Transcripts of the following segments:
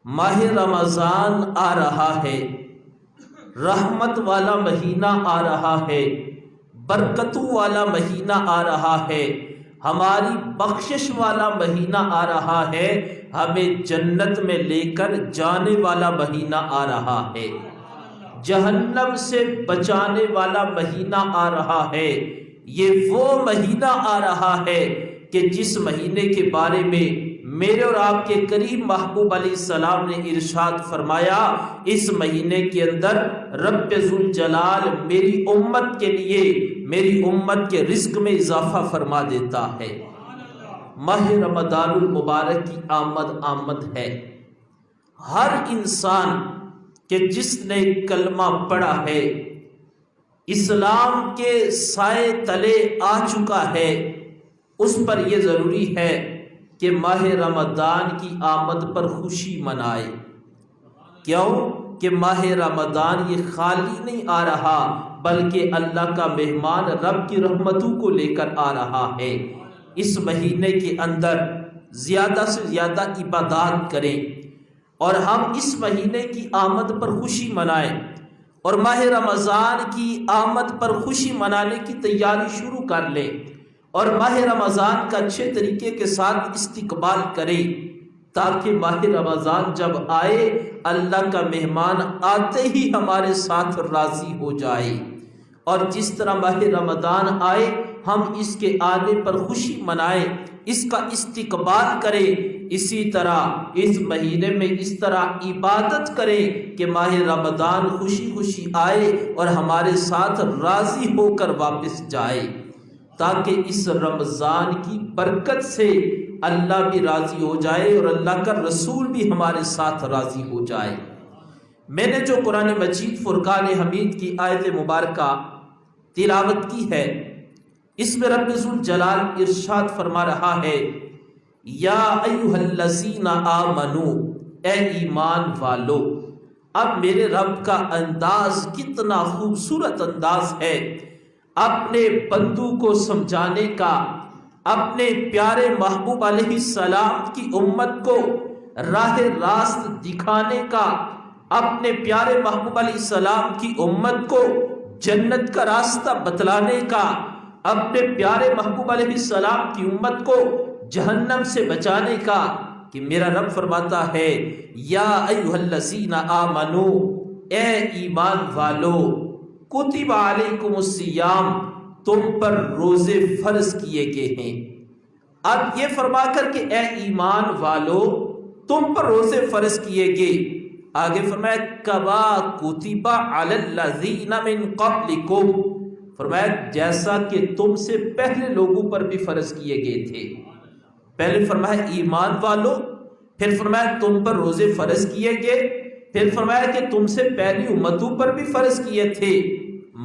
ماہ رمضان آ رہا ہے، رحمت والا مہینہ آ رہا ہے، برکتوں والا مہینہ آ رہا ہے، ہماری بخشش والا مہینہ آ رہا ہے، ہمیں جنت میں لے کر جانے والا مہینہ آ رہا ہے، جہنم سے بچانے والا مہینہ آ رہا ہے۔ یہ وہ مہینہ آ رہا ہے کہ جس مہینے کے بارے میں میرے اور آپ کے قریب محبوب علیہ السلام نے ارشاد فرمایا، اس مہینے کے اندر رب ذوالجلال میری امت کے لیے، میری امت کے رزق میں اضافہ فرما دیتا ہے۔ ماہ رمضان المبارک کی آمد ہے۔ ہر انسان کہ جس نے کلمہ پڑھا ہے، اسلام کے سائے تلے آ چکا ہے، اس پر یہ ضروری ہے کہ ماہ رمضان کی آمد پر خوشی منائے۔ کیوں کہ ماہ رمضان یہ خالی نہیں آ رہا، بلکہ اللہ کا مہمان رب کی رحمتوں کو لے کر آ رہا ہے۔ اس مہینے کے اندر زیادہ سے زیادہ عبادات کریں اور ہم اس مہینے کی آمد پر خوشی منائیں، اور ماہ رمضان کی آمد پر خوشی منانے کی تیاری شروع کر لیں، اور ماہ رمضان کا اچھے طریقے کے ساتھ استقبال کریں، تاکہ ماہ رمضان جب آئے اللہ کا مہمان آتے ہی ہمارے ساتھ راضی ہو جائے، اور جس طرح ماہ رمضان آئے ہم اس کے آنے پر خوشی منائیں، اس کا استقبال کریں، اسی طرح اس مہینے میں اس طرح عبادت کریں کہ ماہ رمضان خوشی خوشی آئے اور ہمارے ساتھ راضی ہو کر واپس جائے، تاکہ اس رمضان کی برکت سے اللہ بھی راضی ہو جائے اور اللہ کا رسول بھی ہمارے ساتھ راضی ہو جائے۔ میں نے جو قرآن مجید فرقان حمید کی آیت مبارکہ تلاوت کی ہے، اس میں رب ذوالجلال ارشاد فرما رہا ہے، یا ایھا الذین آمنو، اے ایمان والو۔ اب میرے رب کا انداز کتنا خوبصورت انداز ہے اپنے بندوں کو سمجھانے کا، اپنے پیارے محبوب علیہ السلام کی امت کو راہ راست دکھانے کا، اپنے پیارے محبوب علیہ السلام کی امت کو جنت کا راستہ بتلانے کا، اپنے پیارے محبوب علیہ السلام کی امت کو جہنم سے بچانے کا، کہ میرا رب فرماتا ہے یا ایھا الذین آمنو، اے ایمان والو، کتب علیکم الصیام، تم پر روزے فرض کیے گئے ہیں۔ اب یہ فرما کر کہ اے ایمان والو تم پر روزے فرض کیے گئے، آگے فرمایا کما کتب علی الذین من قبلکم، فرمایا جیسا کہ تم سے پہلے لوگوں پر بھی فرض کیے گئے تھے۔ پہلے فرمایا ایمان والو، پھر فرمایا تم پر روزے فرض کیے گئے، پھر فرمایا کہ تم سے پہلی امتوں پر بھی فرض کیے تھے۔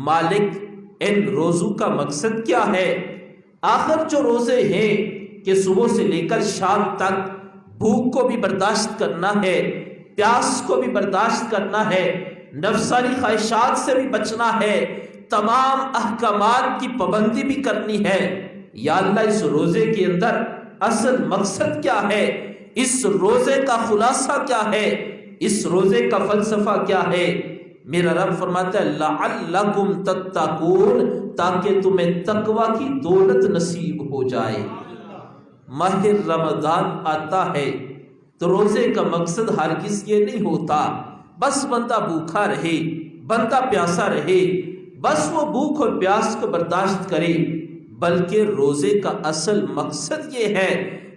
مالک ان روزوں کا مقصد کیا ہے؟ آخر جو روزے ہیں کہ صبح سے لے کر شام تک بھوک کو بھی برداشت کرنا ہے، پیاس کو بھی برداشت کرنا ہے، نفسانی خواہشات سے بھی بچنا ہے، تمام احکامات کی پابندی بھی کرنی ہے۔ یا اللہ اس روزے کے اندر اصل مقصد کیا ہے؟ اس روزے کا خلاصہ کیا ہے؟ اس روزے کا فلسفہ کیا ہے؟ میرا رب فرماتا ہے لعلکم تتقون، تاکہ تمہیں تقوی کی دولت نصیب ہو جائے۔ ماہ رمضان آتا ہے تو روزے کا مقصد ہرگز یہ نہیں ہوتا بس بندہ بھوکا رہے، بندہ پیاسا رہے، بس وہ بھوک اور پیاس کو برداشت کرے، بلکہ روزے کا اصل مقصد یہ ہے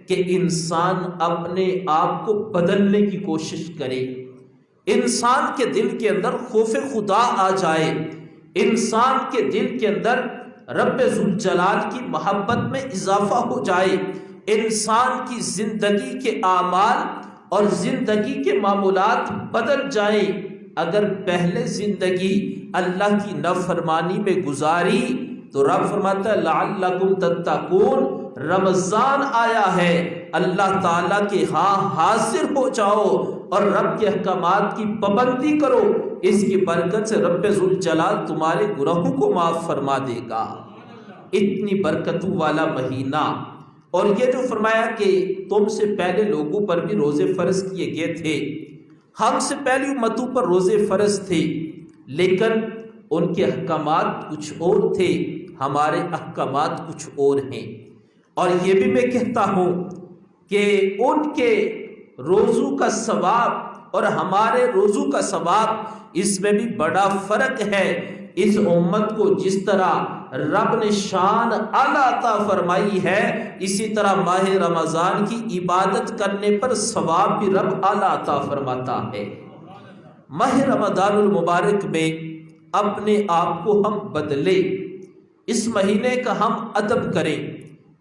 کہ انسان اپنے آپ کو بدلنے کی کوشش کرے، انسان کے دل کے اندر خوف خدا آ جائے، انسان کے دل کے اندر رب ذوالجلال کی محبت میں اضافہ ہو جائے، انسان کی زندگی کے اعمال اور زندگی کے معمولات بدل جائیں۔ اگر پہلے زندگی اللہ کی نافرمانی میں گزاری تو رب فرماتا ہے لعلکم تتقون، رمضان آیا ہے، اللہ تعالیٰ کے ہاں حاضر ہو جاؤ اور رب کے احکامات کی پابندی کرو، اس کی برکت سے رب ذوالجلال تمہارے گناہوں کو معاف فرما دے گا۔ اتنی برکتوں والا مہینہ اور یہ جو فرمایا کہ تم سے پہلے لوگوں پر بھی روزے فرض کیے گئے تھے، ہم سے پہلی امتوں پر روزے فرض تھے، لیکن ان کے احکامات کچھ اور تھے، ہمارے احکامات کچھ اور ہیں۔ اور یہ بھی میں کہتا ہوں کہ ان کے روزوں کا ثواب اور ہمارے روزوں کا ثواب اس میں بھی بڑا فرق ہے۔ اس امت کو جس طرح رب نے شان اعلیٰ عطا فرمائی ہے، اسی طرح ماہ رمضان کی عبادت کرنے پر ثواب بھی رب اعلیٰ عطا فرماتا ہے۔ ماہ رمضان المبارک میں اپنے آپ کو ہم بدلے، اس مہینے کا ہم ادب کریں،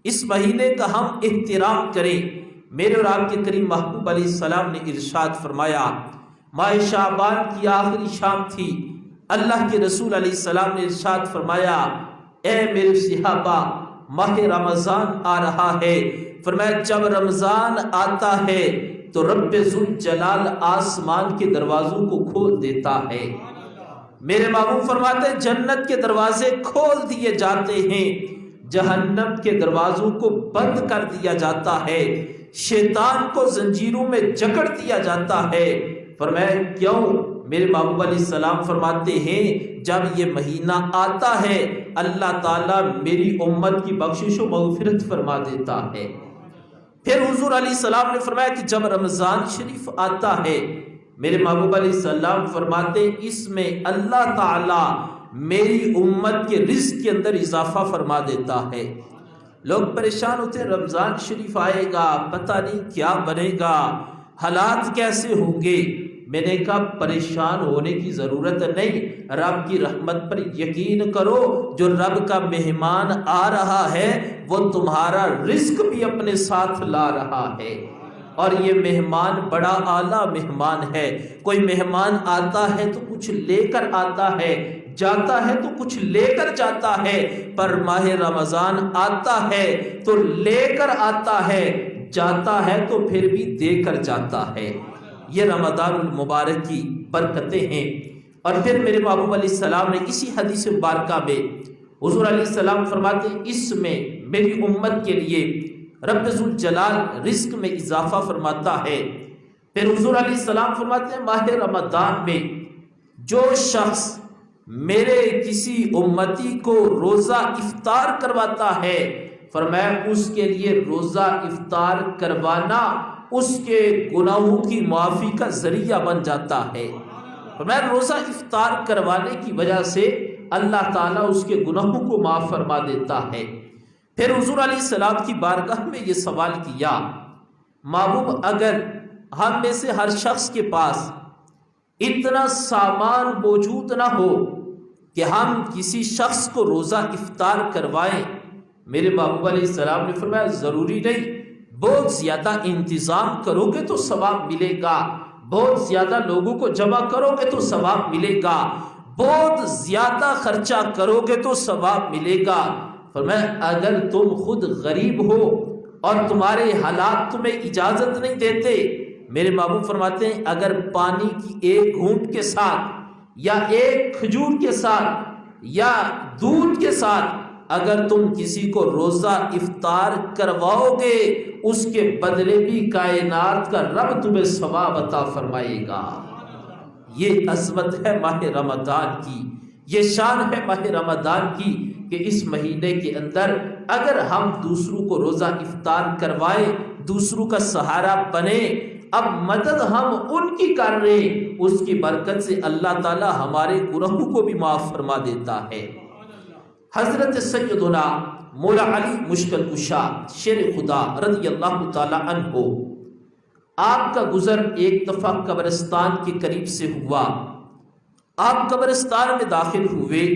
اس مہینے کا ہم احترام کریں۔ میرے اور آپ کے کریم محبوب علیہ السلام نے ارشاد فرمایا، ماہ شعبان کی آخری شام تھی، اللہ کے رسول علیہ السلام نے ارشاد فرمایا، اے میرے صحابہ ماہ رمضان آ رہا ہے۔ فرمایا جب رمضان آتا ہے تو رب ذوالجلال آسمان کے دروازوں کو کھول دیتا ہے۔ میرے محبوب فرماتے ہیں جنت کے دروازے کھول دیے جاتے ہیں، جہنم کے دروازوں کو بند کر دیا جاتا ہے، شیطان کو زنجیروں میں جکڑ دیا جاتا ہے۔ فرمایا کیوں؟ میرے محبوب علیہ السلام فرماتے ہیں جب یہ مہینہ آتا ہے اللہ تعالیٰ میری امت کی بخشش و مغفرت فرما دیتا ہے۔ پھر حضور علیہ السلام نے فرمایا کہ جب رمضان شریف آتا ہے، میرے محبوب علیہ السلام فرماتے اس میں اللہ تعالیٰ میری امت کے رزق کے اندر اضافہ فرما دیتا ہے۔ لوگ پریشان ہوتے ہیں رمضان شریف آئے گا، پتہ نہیں کیا بنے گا، حالات کیسے ہوں گے۔ میں نے کہا پریشان ہونے کی ضرورت نہیں، رب کی رحمت پر یقین کرو، جو رب کا مہمان آ رہا ہے وہ تمہارا رزق بھی اپنے ساتھ لا رہا ہے۔ اور یہ مہمان بڑا اعلیٰ مہمان ہے۔ کوئی مہمان آتا ہے تو کچھ لے کر آتا ہے، جاتا ہے تو کچھ لے کر جاتا ہے، پر ماہ رمضان آتا ہے تو لے کر آتا ہے، جاتا ہے تو پھر بھی دے کر جاتا ہے۔ یہ رمضان المبارک کی برکتیں ہیں۔ اور پھر میرے محبوب علیہ السلام نے اسی حدیث مبارکہ میں حضور علیہ السلام فرماتے اس میں میری امت کے لیے رب ذوالجلال رزق میں اضافہ فرماتا ہے۔ پھر حضور علیہ السلام فرماتے ہیں ماہ رمضان میں جو شخص میرے کسی امتی کو روزہ افطار کرواتا ہے، فرمایا اس کے لیے روزہ افطار کروانا اس کے گناہوں کی معافی کا ذریعہ بن جاتا ہے۔ فرمایا روزہ افطار کروانے کی وجہ سے اللہ تعالیٰ اس کے گناہوں کو معاف فرما دیتا ہے۔ پھر حضور علیہ السلام کی بارگاہ میں یہ سوال کیا، محبوب اگر ہم میں سے ہر شخص کے پاس اتنا سامان موجود نہ ہو کہ ہم کسی شخص کو روزہ افطار کروائیں، میرے محبوب علیہ السلام نے فرمایا ضروری نہیں، بہت زیادہ انتظام کرو گے تو ثواب ملے گا، بہت زیادہ لوگوں کو جمع کرو گے تو ثواب ملے گا، بہت زیادہ خرچہ کرو گے تو ثواب ملے گا۔ فرمایا اگر تم خود غریب ہو اور تمہارے حالات تمہیں اجازت نہیں دیتے، میرے محبوب فرماتے ہیں اگر پانی کی ایک گھونٹ کے ساتھ یا ایک کھجور کے ساتھ یا دودھ کے ساتھ اگر تم کسی کو روزہ افطار کرواؤ گے، اس کے بدلے بھی کائنات کا رب تمہیں ثواب عطا فرمائے گا۔ یہ عظمت ہے ماہ رمضان کی، یہ شان ہے ماہ رمضان کی کہ اس مہینے کے اندر اگر ہم دوسروں کو روزہ افطار کروائیں، دوسروں کا سہارا بنے، اب مدد ہم ان کی کر رہے ہیں، اس کی برکت سے اللہ تعالی ہمارے گناہوں کو بھی معاف فرما دیتا ہے۔ حضرت سیدنا مولا علی مشکل کشا شیر خدا رضی اللہ تعالی عنہ، آپ کا گزر ایک دفعہ قبرستان کے قریب سے ہوا۔ آپ قبرستان میں داخل ہوئے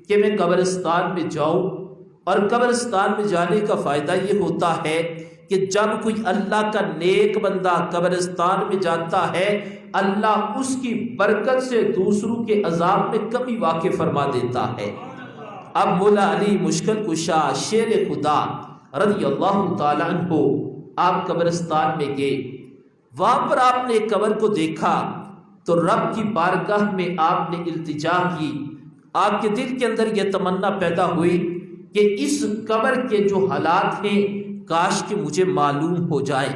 کہ میں قبرستان میں جاؤں، اور قبرستان میں جانے کا فائدہ یہ ہوتا ہے کہ جب کوئی اللہ کا نیک بندہ قبرستان میں جاتا ہے، اللہ اس کی برکت سے دوسروں کے عذاب میں کمی واقع فرما دیتا ہے۔ اب مولا علی مشکل کشا شیر خدا رضی اللہ تعالیٰ عنہ آپ قبرستان میں گئے، وہاں پر آپ نے قبر کو دیکھا تو رب کی بارگاہ میں آپ نے التجا کی، آپ کے دل کے اندر یہ تمنا پیدا ہوئی کہ اس قبر کے جو حالات ہیں کاش کہ مجھے معلوم ہو جائے۔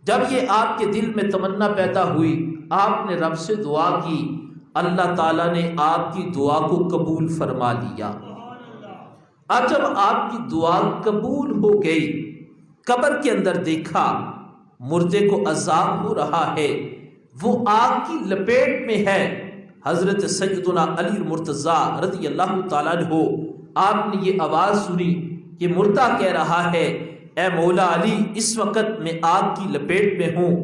جب یہ آپ کے دل میں تمنا پیدا ہوئی، آپ نے رب سے دعا کی، اللہ تعالیٰ نے آپ کی دعا کو قبول فرما لیا۔ اب جب آپ کی دعا قبول ہو گئی، قبر کے اندر دیکھا مردے کو عذاب ہو رہا ہے، وہ آگ کی لپیٹ میں ہے۔ حضرت سیدنا علی المرتضیٰ رضی اللہ تعالیٰ عنہ، آپ نے یہ آواز سنی کہ مردہ کہہ رہا ہے، اے مولا علی، اس وقت میں آگ کی لپیٹ میں ہوں۔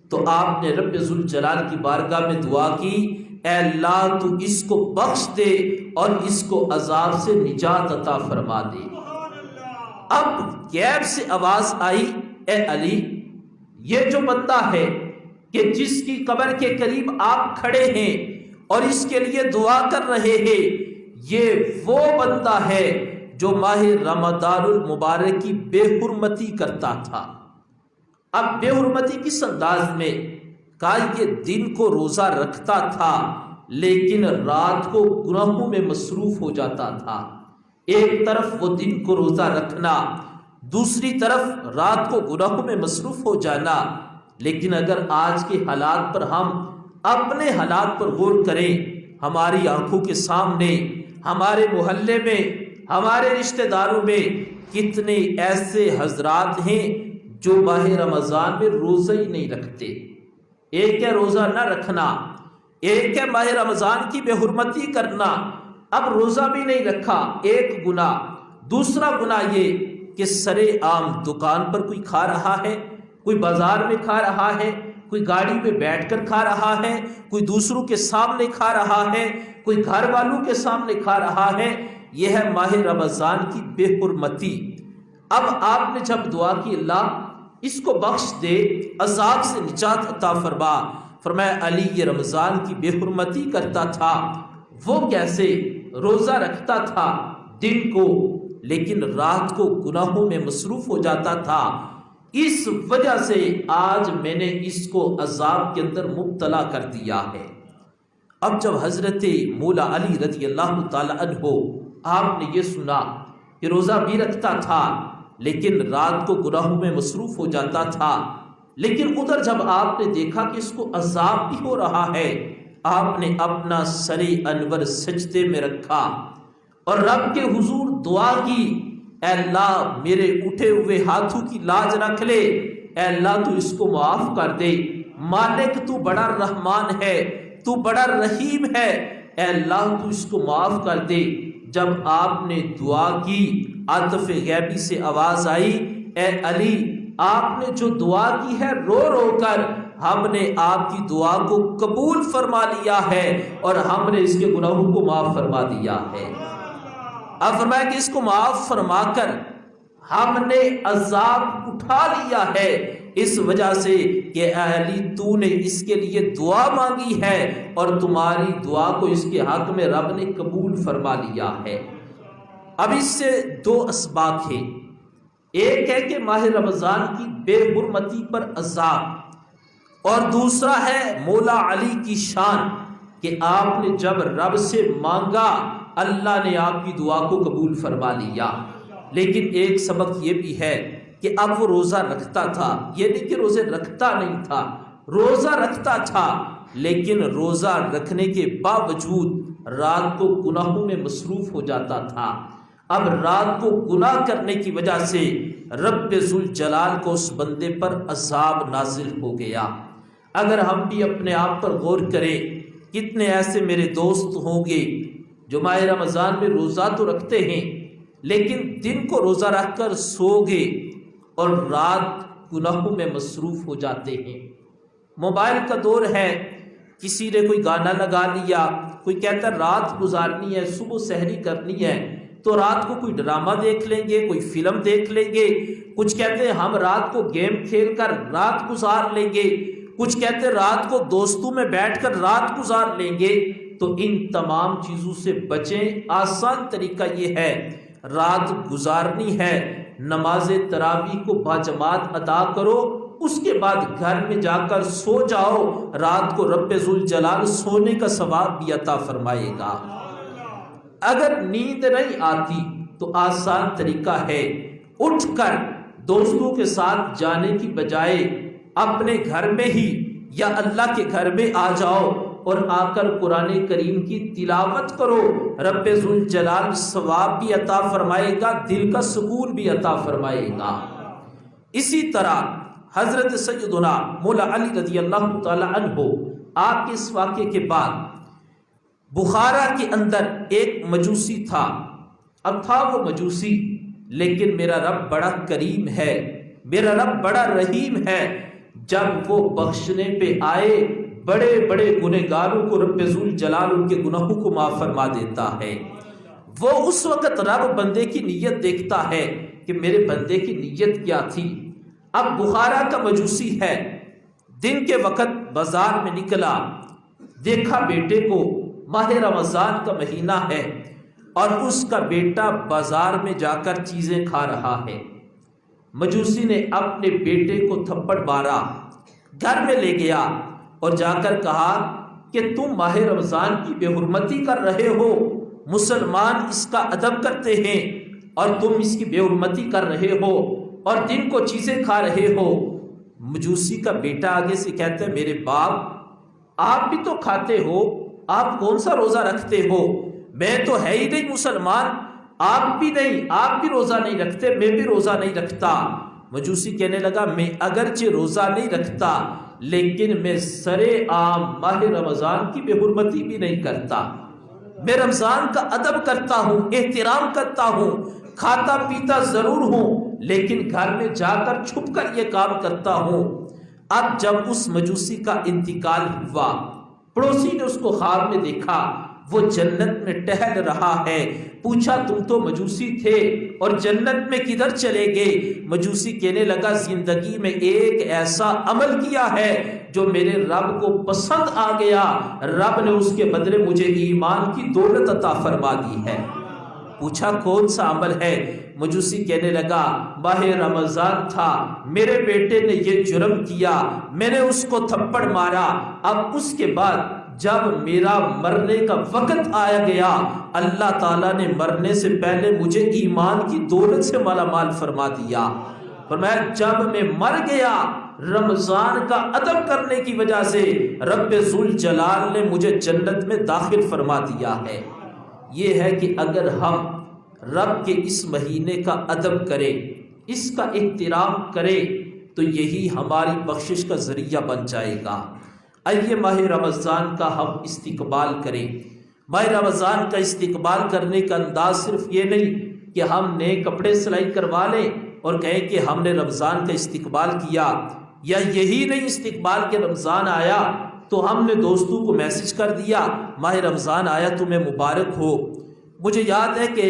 تو آپ نے رب ذوالجلال کی بارگاہ میں دعا کی، اے اللہ تو اس کو بخش دے اور اس کو عذاب سے نجات عطا فرما دے۔ اب غیب سے آواز آئی، اے علی، یہ جو بندہ ہے کہ جس کی قبر کے قریب آپ کھڑے ہیں اور اس کے لیے دعا کر رہے ہیں، یہ وہ بندہ ہے جو ماہ رمضان المبارک کی بے حرمتی کرتا تھا۔ اب بے حرمتی کس انداز میں؟ کہا یہ دن کو روزہ رکھتا تھا لیکن رات کو گناہوں میں مصروف ہو جاتا تھا۔ ایک طرف وہ دن کو روزہ رکھنا، دوسری طرف رات کو گناہوں میں مصروف ہو جانا۔ لیکن اگر آج کے حالات پر ہم اپنے حالات پر غور کریں، ہماری آنکھوں کے سامنے، ہمارے محلے میں، ہمارے رشتہ داروں میں کتنے ایسے حضرات ہیں جو ماہ رمضان میں روزہ ہی نہیں رکھتے۔ ایک ہے روزہ نہ رکھنا، ایک ہے ماہ رمضان کی بے حرمتی کرنا۔ اب روزہ بھی نہیں رکھا، ایک گناہ۔ دوسرا گناہ یہ کہ سرے عام دکان پر کوئی کھا رہا ہے، کوئی بازار میں کھا رہا ہے، کوئی گاڑی میں بیٹھ کر کھا رہا ہے، کوئی دوسروں کے سامنے کھا رہا ہے، کوئی گھر والوں کے سامنے کھا رہا ہے۔ یہ ہے ماہ رمضان کی بے حرمتی۔ اب آپ نے جب دعا کی اللہ اس کو بخش دے، عذاب سے نجات عطا فرما، فرمایا علی یہ رمضان کی بے حرمتی کرتا تھا۔ وہ کیسے؟ روزہ رکھتا تھا دن کو لیکن رات کو گناہوں میں مصروف ہو جاتا تھا، اس وجہ سے آج میں نے اس کو عذاب کے اندر مبتلا کر دیا ہے۔ اب جب حضرت مولا علی رضی اللہ تعالی عنہ آپ نے یہ سنا کہ روزہ بھی رکھتا تھا لیکن رات کو گناہوں میں مصروف ہو جاتا تھا، لیکن ادھر جب آپ نے دیکھا کہ اس کو عذاب بھی ہو رہا ہے، آپ نے اپنا سر انور سجدے میں رکھا اور رب کے حضور دعا کی، اے اللہ میرے اٹھے ہوئے ہاتھوں کی لاج رکھ لے، اے اللہ تو اس کو معاف کر دے، مالک تو بڑا رحمان ہے، تو بڑا رحیم ہے، اے اللہ تو اس کو معاف کر دے۔ جب آپ نے دعا کی، عاطف غیبی سے آواز آئی، اے علی آپ نے جو دعا کی ہے رو رو کر، ہم نے آپ کی دعا کو قبول فرما لیا ہے اور ہم نے اس کے گناہوں کو معاف فرما دیا ہے۔ اب فرمایا کہ اس کو معاف فرما کر ہم نے عذاب اٹھا لیا ہے، اس وجہ سے کہ اے علی تو نے اس کے لیے دعا مانگی ہے اور تمہاری دعا کو اس کے حق میں رب نے قبول فرما لیا ہے۔ اب اس سے دو اسباق ہیں، ایک ہے کہ ماہ رمضان کی بے حرمتی پر عذاب، اور دوسرا ہے مولا علی کی شان کہ آپ نے جب رب سے مانگا اللہ نے آپ کی دعا کو قبول فرما لیا۔ لیکن ایک سبق یہ بھی ہے کہ اب وہ روزہ رکھتا تھا، یہ نہیں کہ روزے رکھتا نہیں تھا، روزہ رکھتا تھا لیکن روزہ رکھنے کے باوجود رات کو گناہوں میں مصروف ہو جاتا تھا۔ اب رات کو گناہ کرنے کی وجہ سے رب ذوالجلال کو اس بندے پر عذاب نازل ہو گیا۔ اگر ہم بھی اپنے آپ پر غور کریں، کتنے ایسے میرے دوست ہوں گے جو ماہ رمضان میں روزہ تو رکھتے ہیں لیکن دن کو روزہ رکھ کر سو گے اور رات گناہوں میں مصروف ہو جاتے ہیں۔ موبائل کا دور ہے، کسی نے کوئی گانا لگا لیا، کوئی کہتا ہے رات گزارنی ہے، صبح سحری کرنی ہے تو رات کو کوئی ڈرامہ دیکھ لیں گے، کوئی فلم دیکھ لیں گے، کچھ کہتے ہیں ہم رات کو گیم کھیل کر رات گزار لیں گے، کچھ کہتے ہیں رات کو دوستوں میں بیٹھ کر رات گزار لیں گے۔ تو ان تمام چیزوں سے بچیں، آسان طریقہ یہ ہے، رات گزارنی ہے، نماز تراویح کو باجماعت ادا کرو، اس کے بعد گھر میں جا کر سو جاؤ، رات کو رب ذوالجلال سونے کا ثواب بھی عطا فرمائے گا۔ اگر نیند نہیں آتی تو آسان طریقہ ہے، اٹھ کر دوستوں کے ساتھ جانے کی بجائے اپنے گھر میں ہی یا اللہ کے گھر میں آ جاؤ اور آ کر قرآن کریم کی تلاوت کرو، رب ذوالجلال ثواب بھی عطا فرمائے گا، دل کا سکون بھی عطا فرمائے گا۔ اسی طرح حضرت سیدنا مولا علی رضی اللہ تعالی عنہ، آپ کے اس واقعے کے بعد بخارا کے اندر ایک مجوسی تھا۔ اب تھا وہ مجوسی، لیکن میرا رب بڑا کریم ہے، میرا رب بڑا رحیم ہے۔ جب وہ بخشنے پہ آئے، بڑے بڑے گنہگاروں کو رب ذوالجلال ان کے گناہوں کو معاف فرما دیتا ہے۔ وہ اس وقت رب بندے کی نیت دیکھتا ہے کہ میرے بندے کی نیت کیا تھی۔ اب بخارا کا مجوسی ہے، دن کے وقت بازار میں نکلا، دیکھا بیٹے کو، ماہ رمضان کا مہینہ ہے اور اس کا بیٹا بازار میں جا کر چیزیں کھا رہا ہے۔ مجوسی نے اپنے بیٹے کو تھپڑ مارا، گھر میں لے گیا اور جا کر کہا کہ تم ماہ رمضان کی بے حرمتی کر رہے ہو، مسلمان اس کا ادب کرتے ہیں اور تم اس کی بے حرمتی کر رہے ہو اور دن کو چیزیں کھا رہے ہو۔ مجوسی کا بیٹا آگے سے کہتا ہے میرے باپ آپ بھی تو کھاتے ہو، آپ کون سا روزہ رکھتے ہو؟ میں تو ہے ہی نہیں مسلمان، آپ بھی نہیں، آپ بھی روزہ نہیں رکھتے، میں بھی روزہ نہیں رکھتا۔ مجوسی کہنے لگا میں اگرچہ روزہ نہیں رکھتا لیکن میں سرے عام ماہ رمضان کی بے حرمتی بھی نہیں کرتا، میں رمضان کا ادب کرتا ہوں، احترام کرتا ہوں، کھاتا پیتا ضرور ہوں لیکن گھر میں جا کر چھپ کر یہ کام کرتا ہوں۔ اب جب اس مجوسی کا انتقال ہوا، پڑوسی نے اس کو خواب میں دیکھا، وہ جنت میں ٹہل رہا ہے، پوچھا تم تو مجوسی تھے اور جنت میں کدھر چلے گئے؟ مجوسی کہنے لگا زندگی میں ایک ایسا عمل کیا ہے جو میرے رب کو پسند آ گیا، رب نے اس کے بدلے مجھے ایمان کی دولت عطا فرما دی ہے۔ پوچھا کون سا عمل ہے؟ مجوسی کہنے لگا ماہ رمضان تھا، میرے بیٹے نے یہ جرم کیا، میں نے اس کو تھپڑ مارا، اب اس کے بعد جب میرا مرنے کا وقت آیا گیا اللہ تعالیٰ نے مرنے سے پہلے مجھے ایمان کی دولت سے مالا مال فرما دیا۔ فرمایا جب میں مر گیا رمضان کا ادب کرنے کی وجہ سے رب ذوالجلال نے مجھے جنت میں داخل فرما دیا ہے۔ یہ ہے کہ اگر ہم رب کے اس مہینے کا ادب کریں، اس کا احترام کریں تو یہی ہماری بخشش کا ذریعہ بن جائے گا۔ آئیے ماہ رمضان کا ہم استقبال کریں۔ ماہ رمضان کا استقبال کرنے کا انداز صرف یہ نہیں کہ ہم نئے کپڑے سلائی کروا لیں اور کہیں کہ ہم نے رمضان کا استقبال کیا، یا یہی نہیں استقبال کہ رمضان آیا تو ہم نے دوستوں کو میسج کر دیا ماہ رمضان آیا تمہیں مبارک ہو۔ مجھے یاد ہے کہ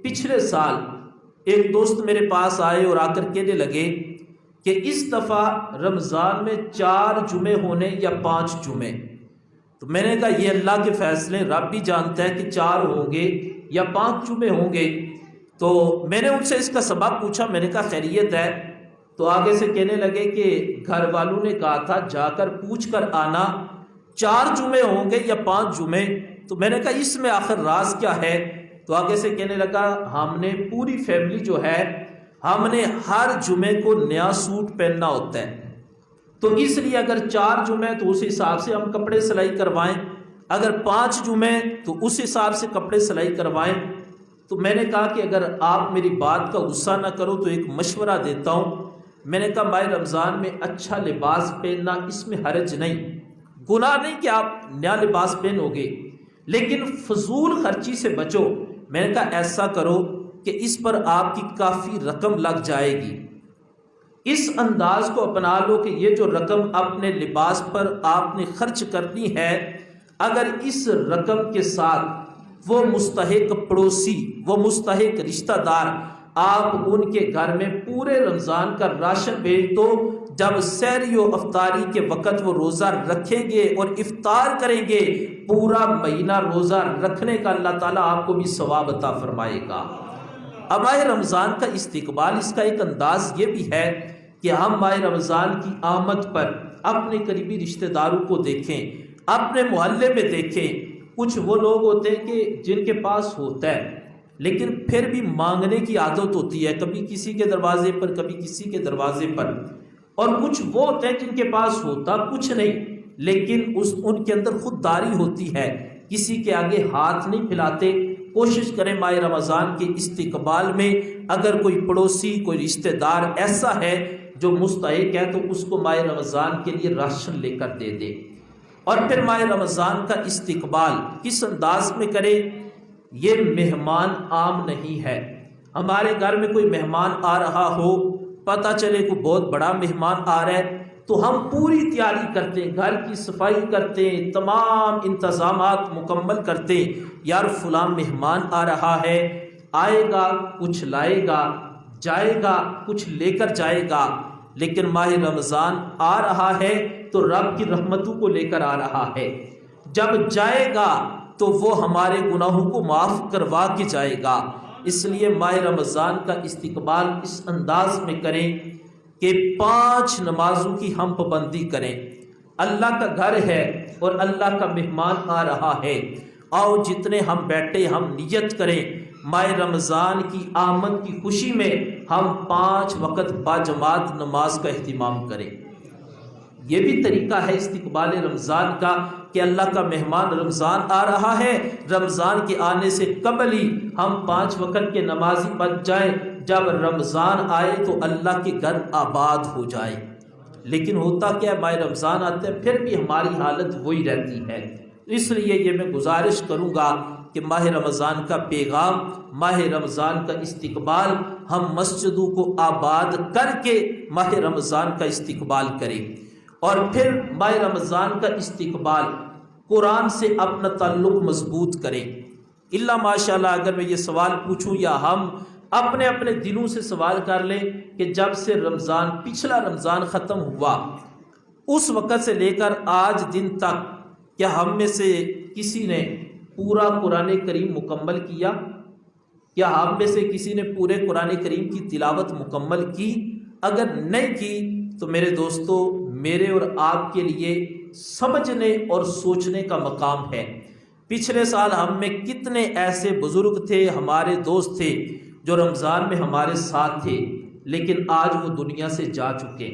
پچھلے سال ایک دوست میرے پاس آئے اور آ کر کہنے لگے کہ اس دفعہ رمضان میں 4 جمعے ہونے یا 5 جمعے، تو میں نے کہا یہ اللہ کے فیصلے، رب بھی جانتا ہے کہ 4 ہوں گے یا 5 جمعے ہوں گے۔ تو میں نے ان سے اس کا سبب پوچھا، میں نے کہا خیریت ہے؟ تو آگے سے کہنے لگے کہ گھر والوں نے کہا تھا جا کر پوچھ کر آنا 4 جمعے ہوں گے یا 5 جمعے۔ تو میں نے کہا اس میں آخر راز کیا ہے؟ تو آگے سے کہنے لگا ہم نے پوری فیملی جو ہے ہم نے ہر جمعے کو نیا سوٹ پہننا ہوتا ہے، تو اس لیے اگر 4 جمعے تو اس حساب سے ہم کپڑے سلائی کروائیں، اگر 5 جمعے تو اس حساب سے کپڑے سلائی کروائیں۔ تو میں نے کہا کہ اگر آپ میری بات کا غصہ نہ کرو تو ایک مشورہ دیتا ہوں۔ میں نے کہا ماہ رمضان میں اچھا لباس پہننا اس میں حرج نہیں، گناہ نہیں کہ آپ نیا لباس پہنو گے، لیکن فضول خرچی سے بچو۔ میں نے کہا ایسا کرو کہ اس پر آپ کی کافی رقم لگ جائے گی، اس انداز کو اپنا لو کہ یہ جو رقم اپنے لباس پر آپ نے خرچ کرنی ہے، اگر اس رقم کے ساتھ وہ مستحق پڑوسی، وہ مستحق رشتہ دار آپ ان کے گھر میں پورے رمضان کا راشن بھیج دو، جب سحری و افطاری کے وقت وہ روزہ رکھیں گے اور افطار کریں گے، پورا مہینہ روزہ رکھنے کا اللہ تعالیٰ آپ کو بھی ثواب عطا فرمائے گا۔ اب ماہ رمضان کا استقبال، اس کا ایک انداز یہ بھی ہے کہ ہم ماہ رمضان کی آمد پر اپنے قریبی رشتہ داروں کو دیکھیں، اپنے محلے میں دیکھیں۔ کچھ وہ لوگ ہوتے ہیں کہ جن کے پاس ہوتا ہے لیکن پھر بھی مانگنے کی عادت ہوتی ہے، کبھی کسی کے دروازے پر، کبھی کسی کے دروازے پر، اور کچھ وہ ہوتے ہیں جن کے پاس ہوتا کچھ نہیں لیکن ان کے اندر خودداری ہوتی ہے، کسی کے آگے ہاتھ نہیں پھیلاتے۔ کوشش کریں ماہ رمضان کے استقبال میں اگر کوئی پڑوسی، کوئی رشتہ دار ایسا ہے جو مستحق ہے تو اس کو ماہ رمضان کے لیے راشن لے کر دے دے۔ اور پھر ماہ رمضان کا استقبال کس انداز میں کرے؟ یہ مہمان عام نہیں ہے۔ ہمارے گھر میں کوئی مہمان آ رہا ہو، پتہ چلے کوئی بہت بڑا مہمان آ رہا ہے تو ہم پوری تیاری کرتے ہیں، گھر کی صفائی کرتے ہیں، تمام انتظامات مکمل کرتے ہیں، یار فلاں مہمان آ رہا ہے، آئے گا کچھ لائے گا، جائے گا کچھ لے کر جائے گا، لیکن ماہ رمضان آ رہا ہے تو رب کی رحمتوں کو لے کر آ رہا ہے، جب جائے گا تو وہ ہمارے گناہوں کو معاف کروا کے جائے گا۔ اس لیے ماہ رمضان کا استقبال اس انداز میں کریں کہ 5 نمازوں کی ہم پابندی کریں۔ اللہ کا گھر ہے اور اللہ کا مہمان آ رہا ہے، آؤ جتنے ہم بیٹھے ہم نیت کریں ماہ رمضان کی آمد کی خوشی میں ہم 5 وقت باجماعت نماز کا اہتمام کریں۔ یہ بھی طریقہ ہے استقبال رمضان کا کہ اللہ کا مہمان رمضان آ رہا ہے، رمضان کے آنے سے قبل ہی ہم 5 وقت کے نمازی بن جائیں، جب رمضان آئے تو اللہ کے گھر آباد ہو جائے۔ لیکن ہوتا کیا ہے، ماہ رمضان آتے ہیں پھر بھی ہماری حالت وہی رہتی ہے۔ اس لیے یہ میں گزارش کروں گا کہ ماہ رمضان کا پیغام، ماہ رمضان کا استقبال ہم مسجدوں کو آباد کر کے ماہ رمضان کا استقبال کریں، اور پھر ماہ رمضان کا استقبال قرآن سے اپنا تعلق مضبوط کریں۔ اللہ ماشاءاللہ اگر میں یہ سوال پوچھوں یا ہم اپنے اپنے دلوں سے سوال کر لیں کہ جب سے رمضان، پچھلا رمضان ختم ہوا اس وقت سے لے کر آج دن تک، کیا ہم میں سے کسی نے پورا قرآن کریم مکمل کیا؟ کیا ہم میں سے کسی نے پورے قرآن کریم کی تلاوت مکمل کی؟ اگر نہیں کی تو میرے دوستو، میرے اور آپ کے لیے سمجھنے اور سوچنے کا مقام ہے۔ پچھلے سال ہم میں کتنے ایسے بزرگ تھے، ہمارے دوست تھے جو رمضان میں ہمارے ساتھ تھے، لیکن آج وہ دنیا سے جا چکے،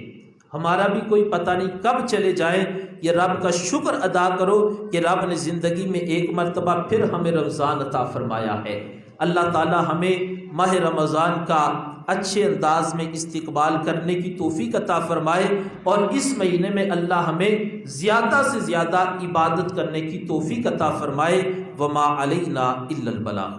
ہمارا بھی کوئی پتہ نہیں کب چلے جائیں۔ یہ رب کا شکر ادا کرو کہ رب نے زندگی میں ایک مرتبہ پھر ہمیں رمضان عطا فرمایا ہے۔ اللہ تعالی ہمیں ماہ رمضان کا اچھے انداز میں استقبال کرنے کی توفیق عطا فرمائے، اور اس مہینے میں اللہ ہمیں زیادہ سے زیادہ عبادت کرنے کی توفیق عطا فرمائے۔ وما علینا الا البلاغ۔